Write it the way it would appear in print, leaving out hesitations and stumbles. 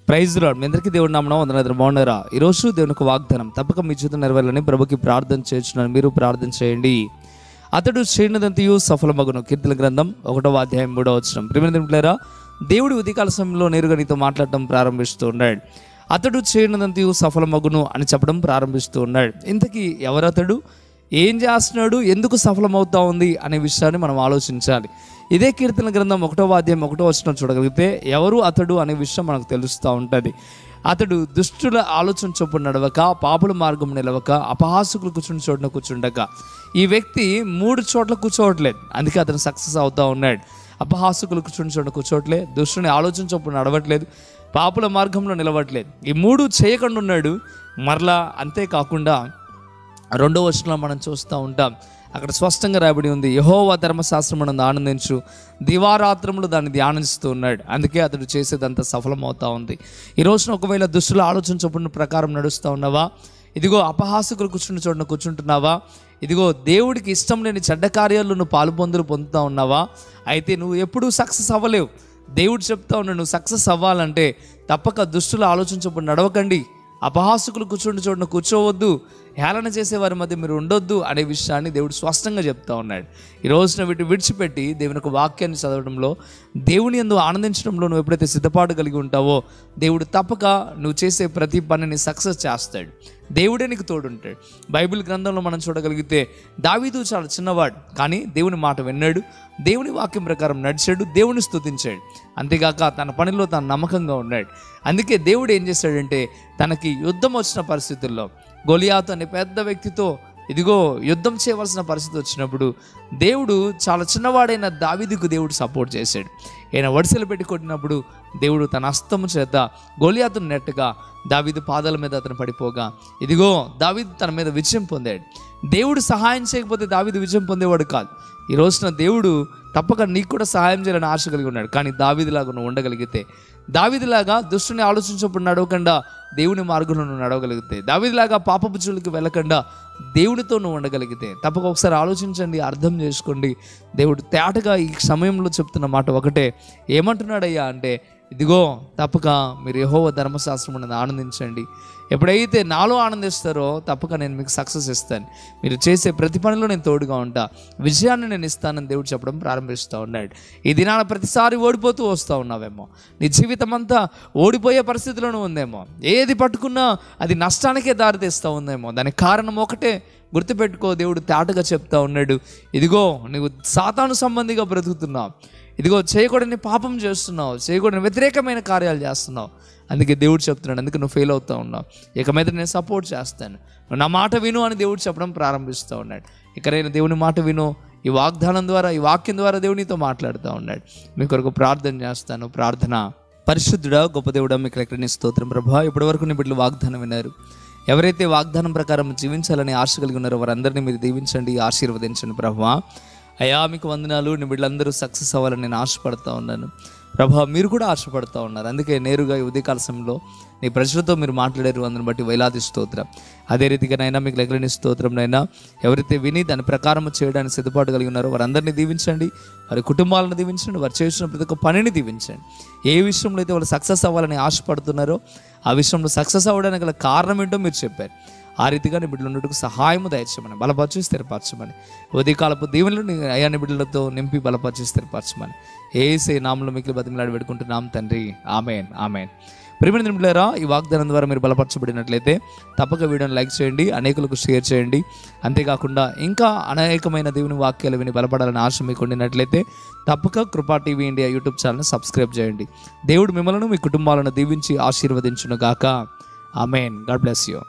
Praise lord. మీ అందరికీ దేవుడి నామమున వందనాలు. బాగున్నారా? ఈరోజు దేవునికి వాగ్దానం తప్పక మీ జీవితం నెరవేరాలని ప్రభుకి ప్రార్థన చేస్తున్నాను. మీరు ప్రార్థన చేయండి. అతడు చేయనిదంతయు సఫలమగును. కీర్తన గ్రంథం 1వ అధ్యాయం 3వ వచనం. ప్రియమైన దేవుడి ఉదయకాల సమయంలో నేరుగా నీతో మాట్లాడటం ప్రారంభిస్తూ ఉన్నాడు. అతడు చేయనిదంతయు సఫలమగును అని చెప్పడం ప్రారంభిస్తూ ఉన్నాడు. ఇంతకీ ఎవరతడు, ఏం చేస్తున్నాడు, ఎందుకు సఫలమవుతా ఉంది అనే విషయాన్ని మనం ఆలోచించాలి. ఇదే కీర్తన గ్రంథం 1వ అధ్యాయం 1వ వచనం చూడగలిగితే ఎవరు అతడు అనే విషయం మనకు తెలుస్తూ ఉంటుంది. అతడు దుష్టుల ఆలోచన చొప్పున నడవక, పాపుల మార్గం నిలవక, అపహాసకులు కూర్చుని చోటున కూర్చుండక. ఈ వ్యక్తి 3 చోట్ల కూర్చోవట్లేదు, అందుకే అతను సక్సెస్ అవుతూ ఉన్నాడు. అపహాసకులు కూర్చుని చోటున కూర్చోవట్లేదు, దుష్టుని ఆలోచన చొప్పున నడవట్లేదు, పాపుల మార్గంలో నిలవట్లేదు. ఈ 3 చేయకుండా ఉన్నాడు. మరలా అంతేకాకుండా 2వ వచనంలో మనం చూస్తూ ఉంటాం. అక్కడ స్పష్టంగా రాయబడి ఉంది, యెహోవా ధర్మశాస్త్రమునందు ఆనందించు, దివారాత్రములు దాన్ని ధ్యానిస్తూ ఉన్నాడు. అందుకే అతడు చేసేదంతా సఫలమవుతా ఉంది. ఈ రోజున ఒకవేళ దుష్టుల ఆలోచన చొప్పున ప్రకారం నడుస్తూ ఉన్నావా? ఇదిగో అపహాసకులు కూర్చుని చోటున కూర్చుంటున్నావా? ఇదిగో దేవుడికి ఇష్టం లేని చెడ్డ కార్యాల్లో నువ్వు పొందుతూ ఉన్నావా? అయితే నువ్వు ఎప్పుడూ సక్సెస్ అవ్వలేవు. దేవుడు చెప్తా ఉన్నాడు, నువ్వు సక్సెస్ అవ్వాలంటే తప్పక దుష్టుల ఆలోచన చొప్పున నడవకండి, అపహాసకులు కూర్చుండి చోటున కూర్చోవద్దు, హేళన చేసేవారి మధ్య మీరు ఉండొద్దు అనే విషయాన్ని దేవుడు స్పష్టంగా చెప్తా ఉన్నాడు. ఈ రోజున వీటిని విడిచిపెట్టి దేవుని యొక్క వాక్యాన్ని చదవడంలో, దేవుని యందు ఆనందించడంలో నువ్వు ఎప్పుడైతే సిద్ధపాటు కలిగి ఉంటావో, దేవుడు తప్పక నువ్వు చేసే ప్రతి పనిని సక్సెస్ చేస్తాడు. దేవుడే నీకు తోడుంటాడు. బైబిల్ గ్రంథంలో మనం చూడగలిగితే దావీదు చాలా చిన్నవాడు, కానీ దేవుని మాట విన్నాడు, దేవుని వాక్యం ప్రకారం నడిచాడు, దేవుని స్తుతించాడు. అంతేగాక తన పనిలో తాను నమ్మకంగా ఉన్నాడు. అందుకే దేవుడు ఏం చేశాడంటే, తనకి యుద్ధం వచ్చిన పరిస్థితుల్లో గొలియాతు అనే పెద్ద వ్యక్తితో ఇదిగో యుద్ధం చేయవలసిన పరిస్థితి వచ్చినప్పుడు దేవుడు చాలా చిన్నవాడైన దావీదుకు దేవుడు సపోర్ట్ చేశాడు. ఆయన వడిసెలు పెట్టి కొట్టినప్పుడు దేవుడు తన హస్తము చేత గొలియాతును నెట్టగా దావీదు పాదాల మీద అతను పడిపోగా ఇదిగో దావీదు తన మీద విజయం పొందాడు. దేవుడు సహాయం చేయకపోతే దావీదు విజయం పొందేవాడు కాదు. ఈ రోజున దేవుడు తప్పక నీకు కూడా సహాయం చేయాలని ఆశ కలిగి ఉన్నాడు. కానీ దావీదులాగా నువ్వు ఉండగలిగితే, దావీదులాగా దుష్టుని ఆలోచించప్పుడు నడవకుండా దేవుని మార్గంలో నువ్వు నడవగలిగితే, దావీదులాగా పాపపు జోలికి వెళ్ళకుండా దేవునితో నువ్వు ఉండగలిగితే, తప్పక ఒకసారి ఆలోచించండి, అర్థం చేసుకోండి. దేవుడు తేటగా ఈ సమయంలో చెప్తున్న మాట ఒకటే. ఏమంటున్నాడయ్యా అంటే, ఇదిగో తప్పక మీరు యెహోవా ధర్మశాస్త్రమునందు ఆనందించండి. ఎప్పుడైతే నాలో ఆనందిస్తారో తప్పక నేను మీకు సక్సెస్ ఇస్తాను. మీరు చేసే ప్రతి పనిలో నేను తోడుగా ఉంటా, విజయాన్ని నేను ఇస్తానని దేవుడు చెప్పడం ప్రారంభిస్తూ ఉన్నాడు. ఈ దినాన ప్రతిసారి ఓడిపోతూ వస్తూ ఉన్నావేమో, నీ జీవితం అంతా ఓడిపోయే పరిస్థితిలోనూ ఉందేమో, ఏది పట్టుకున్నా అది నష్టానికే దారితీస్తూ ఉందేమో. దానికి కారణం ఒకటే, గుర్తుపెట్టుకో. దేవుడు తేటగా చెప్తా ఉన్నాడు, ఇదిగో నువ్వు సాతాను సంబంధిగా బ్రతుకుతున్నావు, ఇదిగో చేయకూడని పాపం చేస్తున్నావు, చేయకూడని వ్యతిరేకమైన కార్యాలు చేస్తున్నావు. అందుకే దేవుడు చెప్తున్నాడు, అందుకే నువ్వు ఫెయిల్ అవుతూ ఉన్నావు. ఇక మీద నేను సపోర్ట్ చేస్తాను, నువ్వు నా మాట విను అని దేవుడు చెప్పడం ప్రారంభిస్తూ ఉన్నాడు. ఇకనైనా దేవుని మాట విను. ఈ వాగ్దానం ద్వారా, ఈ వాక్యం ద్వారా దేవునితో మాట్లాడుతూ ఉన్నాడు. మీ కొరకు ప్రార్థన చేస్తాను. ప్రార్థన. పరిశుద్ధుడా, గొప్ప దేవుడా, మీకు ఎక్కడని స్తోత్రం ప్రభా. ఇప్పటి వరకు నీ బిడ్డలు వాగ్దానం విన్నారు. ఎవరైతే వాగ్దానం ప్రకారం జీవించాలని ఆశ కలిగి ఉన్నారో వారందరినీ మీరు దీవించండి, ఆశీర్వదించండి ప్రభా. అయ్యా మీకు వందనాలు. నీ బిడ్డలందరూ సక్సెస్ అవ్వాలని నేను ఆశపడతా ఉన్నాను ప్రభా. మీరు కూడా ఆశపడతా ఉన్నారు. అందుకే నేరుగా ఈ ఉదయకాల సమయంలో నీ ప్రజలతో మీరు మాట్లాడారు, అందుని బట్టి వేలాది స్తోత్రం. అదే రీతిగా నైనా మీకు లెక్కలేని స్తోత్రం నైనా. ఎవరైతే విని దాని ప్రకారం చేయడానికి సిద్ధపాటు కలిగి ఉన్నారో వారందరినీ దీవించండి, వారి కుటుంబాలను దీవించండి, వారు చేసిన ప్రతి ఒక్క పనిని దీవించండి. ఏ విషయంలో అయితే వాళ్ళు సక్సెస్ అవ్వాలని ఆశపడుతున్నారో ఆ విషయంలో సక్సెస్ అవ్వడానికి గల కారణం ఏంటో మీరు చెప్పారు. ఆ రీతిగా నీ బిడ్డలు ఉన్నట్టుకు సహాయము దయచేయమని, బలపరిచి స్థిరపరచమని, ఉదయకాలపు దీవెనలు నీ అయా నీ బిడ్డలతో నింపి బలపరిచి స్థిరపరచమని యేసయ్య నామములో మీకు బతిమలాడి పెట్టుకుంటున్నాం తండ్రి. ఆమేన్, ఆమేన్. ప్రియమైన బిడ్డలారా, ఈ వాగ్దానం ద్వారా మీరు బలపరచబడినట్లయితే తప్పక వీడియోని లైక్ చేయండి, అనేకులకు షేర్ చేయండి. అంతేకాకుండా ఇంకా అనేకమైన దేవుని వాక్యాలు విని బలపడాలని ఆశ మీకు ఉండినట్లయితే తప్పక కృపా టీవీ ఇండియా యూట్యూబ్ ఛానల్ని సబ్స్క్రైబ్ చేయండి. దేవుడు మిమ్మల్ని, మీ కుటుంబాలను దీవించి ఆశీర్వదించును గాక. ఆమేన్. God bless you.